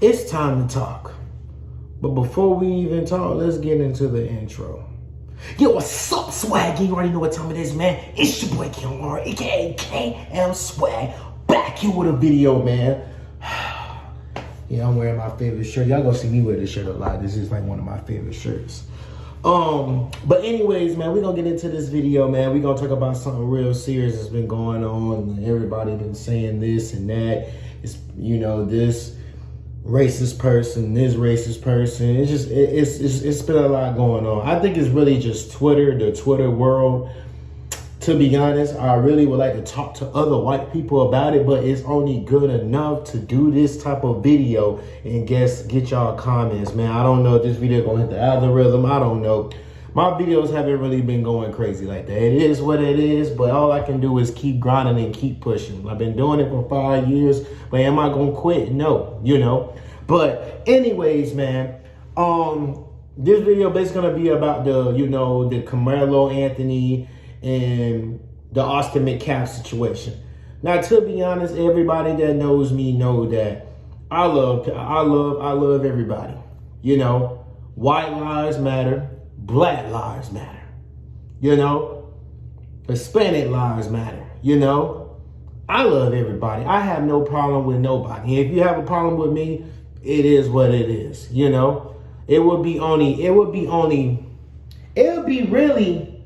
It's time to talk. But before we even talk, let's get into the intro. Yo, what's up, swag? You already know what time it is, man. It's your boy, Karmelo, aka KM Swag, back here with a video, man. Yeah, I'm wearing my favorite shirt. Y'all gonna see me wear this shirt a lot. This is like one of my favorite shirts. But anyways, man, we're gonna get into this video, man. We're gonna talk about something real serious that's been going on. Everybody been saying this and that. It's, this racist person, this racist person. It's just, it's been a lot going on. I think it's really just Twitter, the Twitter world. To be honest, I really would like to talk to other white people about it, but it's only good enough to do this type of video and get y'all comments, man. I don't know if this video gonna hit the algorithm. I don't know. My videos haven't really been going crazy like that. It is what it is, but all I can do is keep grinding and keep pushing. I've been doing it for 5 years, but am I gonna quit? No, But anyways, man, this video basically gonna be about the Karmelo Anthony and the Austin Metcalf situation. Now, to be honest, everybody that knows me know that I love everybody. White lives matter, black lives matter. Hispanic lives matter. I love everybody. I have no problem with nobody. If you have a problem with me, it is what it is. It would be really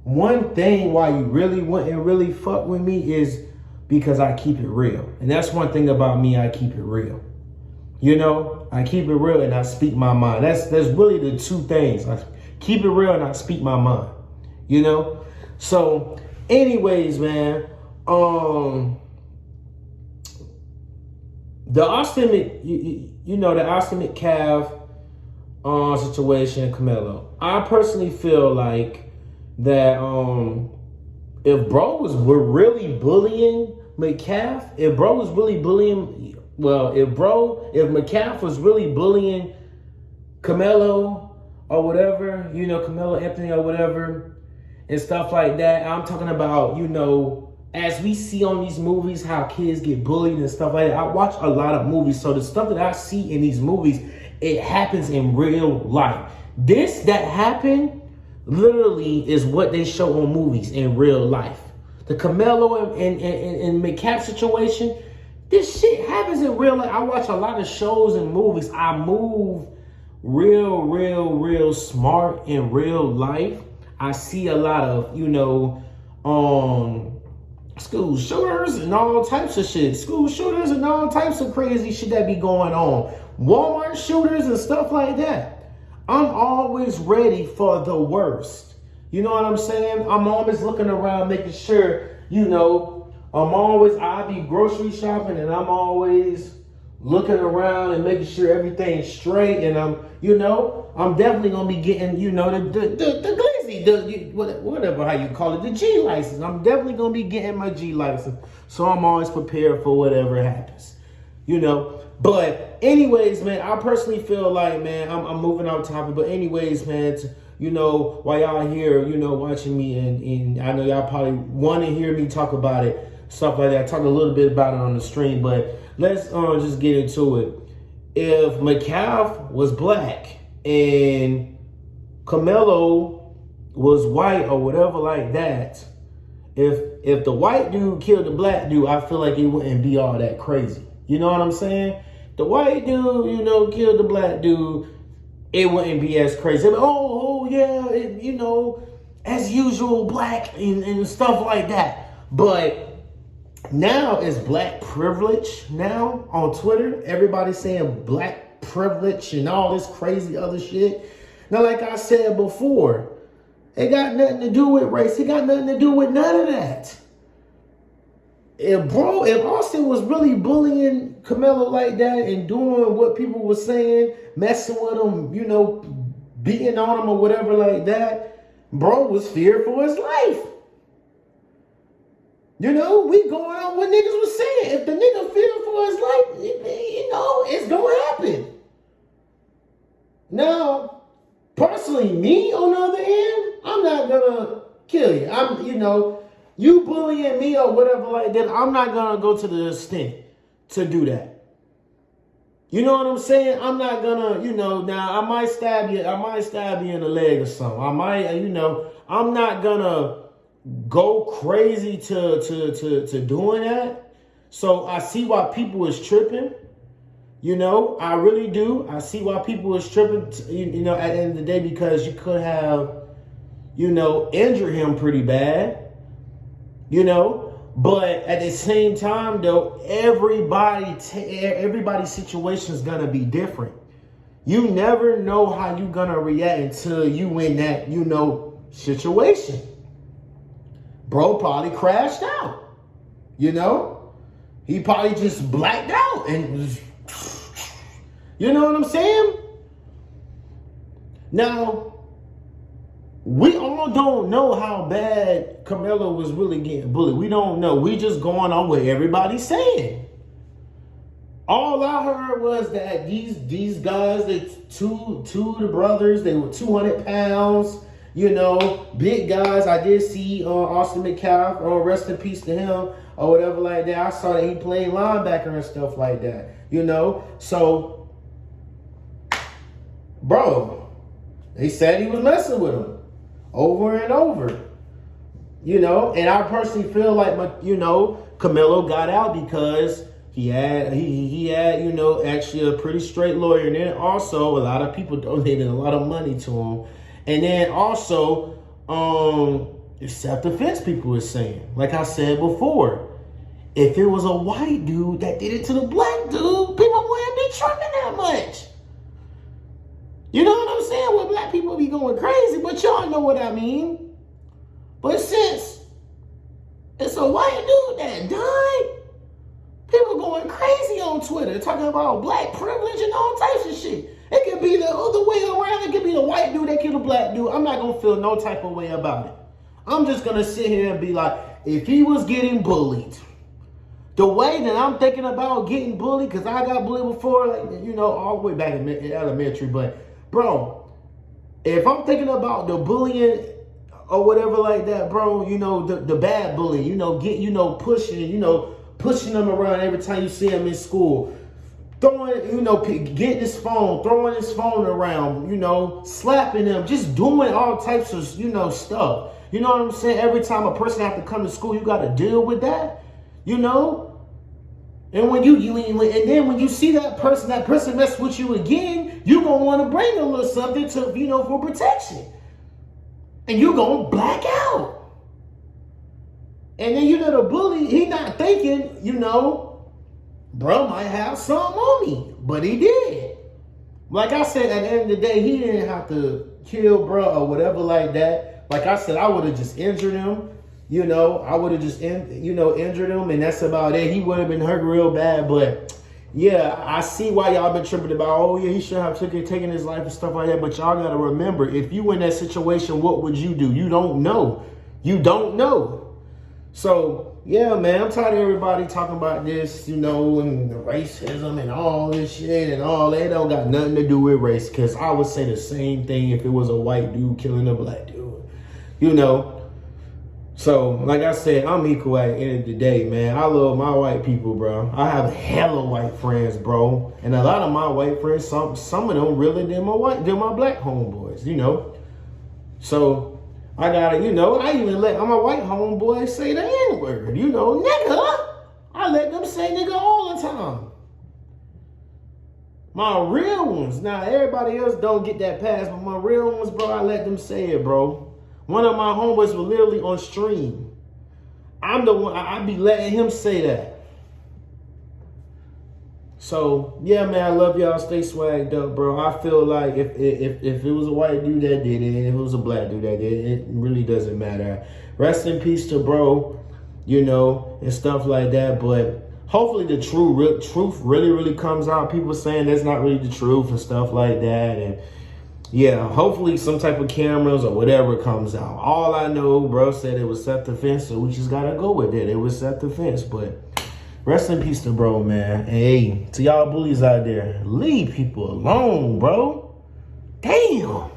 one thing why you really wouldn't really fuck with me is because I keep it real. And that's one thing about me, I keep it real. I keep it real and I speak my mind. That's really the two things. I keep it real and I speak my mind. So anyways, man, the Austin Metcalf situation, Karmelo. I personally feel like that if bro was really bullying Metcalf, if Metcalf was really bullying Karmelo or whatever, Karmelo Anthony or whatever and stuff like that. I'm talking about, as we see on these movies, how kids get bullied and stuff like that. I watch a lot of movies, so the stuff that I see in these movies, it happens in real life. This that happened literally is what they show on movies in real life. The Karmelo and Metcalf situation, this shit happens in real life. I watch a lot of shows and movies. I move real smart in real life. I see a lot of, school shooters and all types of shit. School shooters and all types of crazy shit that be going on. Walmart shooters and stuff like that. I'm always ready for the worst. You know what I'm saying? I'm always looking around, making sure, I be grocery shopping and I'm always looking around and making sure everything's straight. And I'm definitely going to be getting, the glizzy, whatever how you call it, the G license. I'm definitely going to be getting my G license. So I'm always prepared for whatever happens, But anyways, man, I personally feel like, man, I'm moving off topic. But anyways, man, while y'all here, watching me, and I know y'all probably want to hear me talk about it, stuff like that. I talked a little bit about it on the stream, but let's just get into it. If Metcalf was black and Karmelo was white or whatever like that, if the white dude killed the black dude, I feel like it wouldn't be all that crazy. You know what I'm saying? The white dude, killed the black dude, it wouldn't be as crazy. As usual, black and stuff like that. But now it's black privilege now on Twitter. Everybody's saying black privilege and all this crazy other shit. Now, like I said before, it got nothing to do with race. It got nothing to do with none of that. If Austin was really bullying Karmelo like that and doing what people were saying, messing with him, beating on him or whatever like that, bro was feared for his life. We going on what niggas was saying. If the nigga feared for his life, it's gonna happen. Now, personally, me on the other end, I'm not gonna kill you. You bullying me or whatever like that, I'm not going to go to the extent to do that. You know what I'm saying? I'm not gonna, now I might stab you in the leg or something. I might, I'm not gonna go crazy to doing that. So I see why people is tripping. I really do. I see why people is tripping, at the end of the day, because you could have, injured him pretty bad, But at the same time, though, everybody's situation is going to be different. You never know how you're going to react until you in that, situation. Bro probably crashed out, He probably just blacked out and, you know what I'm saying? Now, we all don't know how bad Karmelo was really getting bullied. We don't know. We just going on what everybody's saying. All I heard was that these guys, two of the brothers, they were 200 pounds, big guys. I did see Austin Metcalf, rest in peace to him, or whatever like that. I saw that he played linebacker and stuff like that, So, bro, they said he was messing with him over and over, And I personally feel like, Karmelo got out because he had, actually a pretty straight lawyer. And then also a lot of people donated a lot of money to him. And then also, it's self-defense, people were saying. Like I said before, if it was a white dude that did it to the black dude, people wouldn't be tripping that much. You know what I'm saying? Well, black people be going crazy, but y'all know what I mean. But since it's a white dude that died, people going crazy on Twitter, talking about black privilege and all types of shit. It could be the other way around. It could be the white dude that killed a black dude. I'm not going to feel no type of way about it. I'm just going to sit here and be like, if he was getting bullied, the way that I'm thinking about getting bullied, because I got bullied before, all the way back in elementary, but bro, if I'm thinking about the bullying or whatever like that, bro, the bad bullying, pushing them around every time you see him in school, throwing, getting his phone, throwing his phone around, slapping him, just doing all types of, stuff. You know what I'm saying? Every time a person has to come to school, you got to deal with that, And when when you see that person mess with you again, you gonna want to bring a little something to, for protection. And you gonna black out. And then, the bully, he not thinking, bro might have something on me. But he did. Like I said, at the end of the day, he didn't have to kill bro or whatever like that. Like I said, I would have just injured him. I would have just, injured him, and that's about it. He would have been hurt real bad, but yeah, I see why y'all been tripping about, oh yeah, he should have taken his life and stuff like that, but y'all got to remember, if you in that situation, what would you do? You don't know. You don't know. So, yeah, man, I'm tired of everybody talking about this, and the racism and all this shit and all that. It don't got nothing to do with race, because I would say the same thing if it was a white dude killing a black dude, So, like I said, I'm equal at the end of the day, man. I love my white people, bro. I have hella white friends, bro. And a lot of my white friends, some of them really they're my black homeboys, So, I gotta, I even let my white homeboys say the N-word, nigga. I let them say nigga all the time. My real ones, now everybody else don't get that pass, but my real ones, bro, I let them say it, bro. One of my homeboys was literally on stream. I'm the one, I be letting him say that. So, yeah, man, I love y'all. Stay swagged up, bro. I feel like if it was a white dude that did it, and if it was a black dude that did it, it really doesn't matter. Rest in peace to bro, and stuff like that. But hopefully the truth really comes out. People saying that's not really the truth and stuff like that. And yeah, hopefully some type of cameras or whatever comes out. All I know, bro said it was self-defense, so we just gotta go with it. It was self-defense, but rest in peace to bro, man. And hey, to y'all bullies out there, leave people alone, bro. Damn.